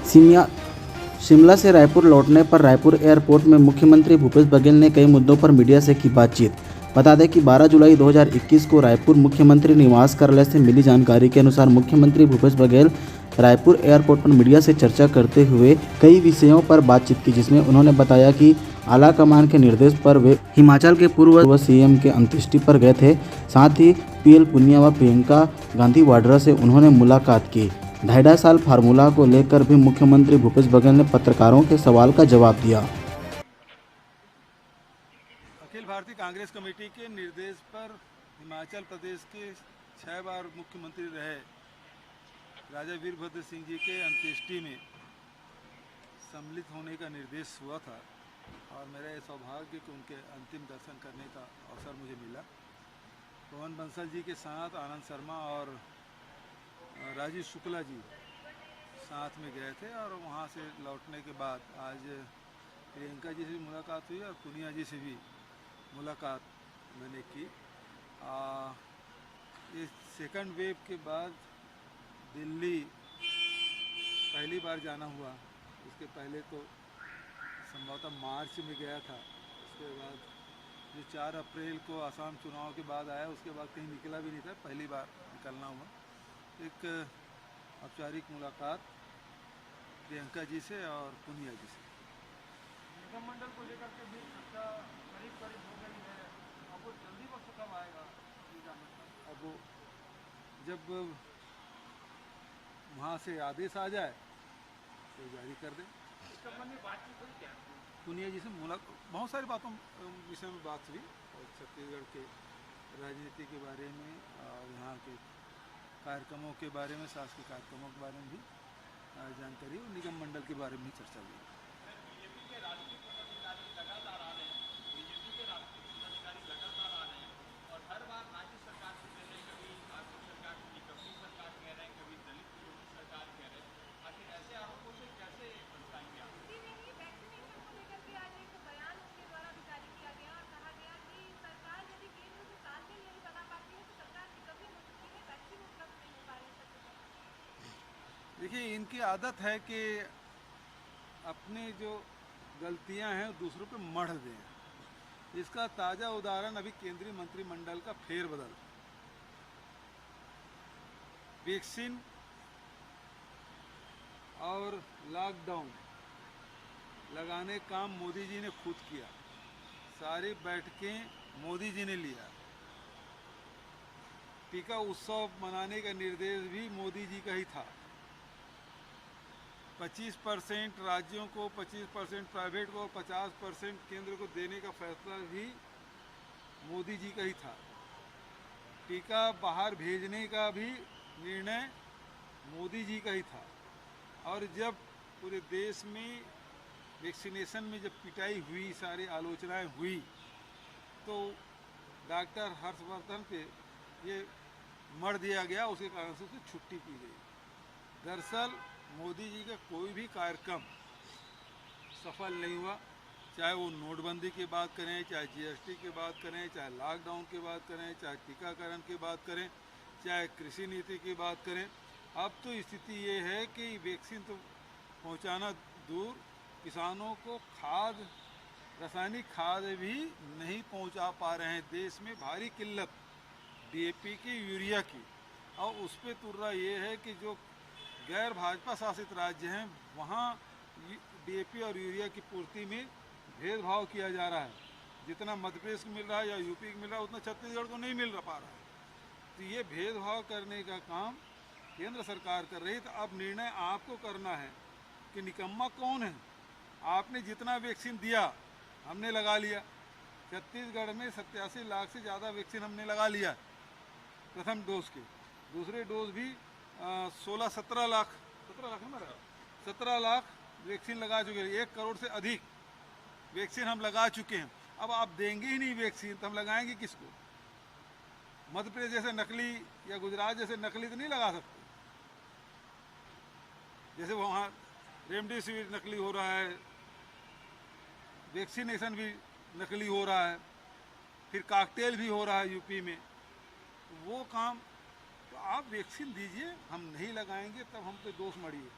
शिमला शिमला से रायपुर लौटने पर रायपुर एयरपोर्ट में मुख्यमंत्री भूपेश बघेल ने कई मुद्दों पर मीडिया से की बातचीत। बता दें कि 12 जुलाई 2021 को रायपुर मुख्यमंत्री निवास कार्यालय से मिली जानकारी के अनुसार मुख्यमंत्री भूपेश बघेल रायपुर एयरपोर्ट पर मीडिया से चर्चा करते हुए कई विषयों पर बातचीत की, जिसमें उन्होंने बताया कि आला कमान के निर्देश पर वे हिमाचल के पूर्व सीएम के अंत्येष्टि पर गए थे। साथ ही पीएल पुनिया व प्रियंका गांधी वाड्रा से उन्होंने मुलाकात की। 2.5 साल फार्मूला को लेकर भी मुख्यमंत्री भूपेश बघेल ने पत्रकारों के सवाल का जवाब दिया। अखिल भारतीय कांग्रेस कमेटी के निर्देश पर हिमाचल प्रदेश के 6 बार मुख्यमंत्री रहे राजा वीरभद्र सिंह जी के अंत्येष्टि में सम्मिलित होने का निर्देश हुआ था और मेरा ये सौभाग्य कि उनके अंतिम दर्शन करने का अवसर मुझे मिला। पवन बंसल जी के साथ आनंद शर्मा और राजीव शुक्ला जी साथ में गए थे और वहाँ से लौटने के बाद आज प्रियंका जी से भी मुलाकात हुई और पुनिया जी से भी मुलाकात मैंने की। इस सेकंड वेव के बाद दिल्ली पहली बार जाना हुआ। उसके पहले तो संभवतः मार्च में गया था। उसके बाद जो 4 अप्रैल को आसाम चुनाव के बाद आया, उसके बाद कहीं निकला भी नहीं था, पहली बार निकलना हुआ। एक औपचारिक मुलाकात प्रियंका जी से और पुनिया जी से। निगम मंडल को लेकर के भी चर्चा करीब करीब हो गई है। अब वो जल्दी वक्त कब आएगा? अब वो जब वहाँ से आदेश आ जाए तो जारी कर दें। इस संबंध में बातचीत हुई क्या? पुनिया जी से बहुत सारी बातों विषय में बात हुई और छत्तीसगढ़ के राजनीति के बारे में और यहाँ के कार्यक्रमों के बारे में, शासकीय कार्यक्रमों के बारे में भी जानकारी और निगम मंडल के बारे में भी चर्चा हुई। बीजेपी के राष्ट्रीय पदाधिकारी लगातार आ रहे हैं, बीजेपी के राष्ट्रीय पदाधिकारी लगातार आ रहे हैं और हर बार राज्य सरकार से कह रहे हैं, कभी झारखंड सरकार, कभी कभी सरकार कह रहे हैं, कभी दलित विरोधी सरकार कह रहे हैं। आखिर ऐसे आरोपों से कैसे बचाएंगे आप? वैक्सीनेशन को लेकर के आज एक बयान उनके द्वारा भी जारी किया गया और कहा गया कि सरकार यदि केंद्र से तालमेल नहीं बना पाती है तो सरकार रिकवरी हो सकती है, वैक्सीन उपलब्ध नहीं हो पा रही है। देखिए, इनकी आदत है कि अपनी जो गलतियां हैं दूसरों पे मढ़ दें। इसका ताज़ा उदाहरण अभी केंद्रीय मंत्रिमंडल का फेरबदल। वैक्सीन और लॉकडाउन लगाने का काम मोदी जी ने खुद किया, सारी बैठकें मोदी जी ने लिया। टीका उत्सव मनाने का निर्देश भी मोदी जी का ही था। 25% राज्यों को, 25% प्राइवेट को, 50% केंद्र को देने का फैसला भी मोदी जी का ही था। टीका बाहर भेजने का भी निर्णय मोदी जी का ही था। और जब पूरे देश में वैक्सीनेशन में जब पिटाई हुई, सारी आलोचनाएं हुई, तो डॉक्टर हर्षवर्धन पे ये मर दिया गया, उसके कारण से उसे छुट्टी की गई। दरअसल मोदी जी का कोई भी कार्यक्रम सफल नहीं हुआ, चाहे वो नोटबंदी की बात करें, चाहे जीएसटी की बात करें, चाहे लॉकडाउन की बात करें, चाहे टीकाकरण की बात करें, चाहे कृषि नीति की बात करें। अब तो स्थिति ये है कि वैक्सीन तो पहुंचाना दूर, किसानों को खाद, रासायनिक खाद भी नहीं पहुंचा पा रहे हैं। देश में भारी किल्लत डीएपी की, यूरिया की। और उस पर तुर्रा ये है कि जो गैर भाजपा शासित राज्य हैं वहाँ डीएपी और यूरिया की पूर्ति में भेदभाव किया जा रहा है। जितना मध्य प्रदेश को मिल रहा है या यूपी को मिल रहा है, उतना छत्तीसगढ़ को नहीं मिल पा रहा है। तो ये भेदभाव करने का काम केंद्र सरकार कर रही है। तो अब निर्णय आपको करना है कि निकम्मा कौन है। आपने जितना वैक्सीन दिया हमने लगा लिया। छत्तीसगढ़ में 87 लाख से ज़्यादा वैक्सीन हमने लगा लिया प्रथम डोज के। दूसरे डोज भी 17 लाख वैक्सीन लगा चुके हैं। 1 करोड़ से अधिक वैक्सीन हम लगा चुके हैं। अब आप देंगे ही नहीं वैक्सीन तो हम लगाएंगे किसको? मध्य प्रदेश जैसे नकली या गुजरात जैसे नकली तो नहीं लगा सकते। जैसे वहाँ रेमडेसिविर नकली हो रहा है, वैक्सीनेशन भी नकली हो रहा है, फिर कॉकटेल भी हो रहा है यूपी में। वो काम तो आप वैक्सीन दीजिए, हम नहीं लगाएंगे तब हम पे दोष मढ़िए।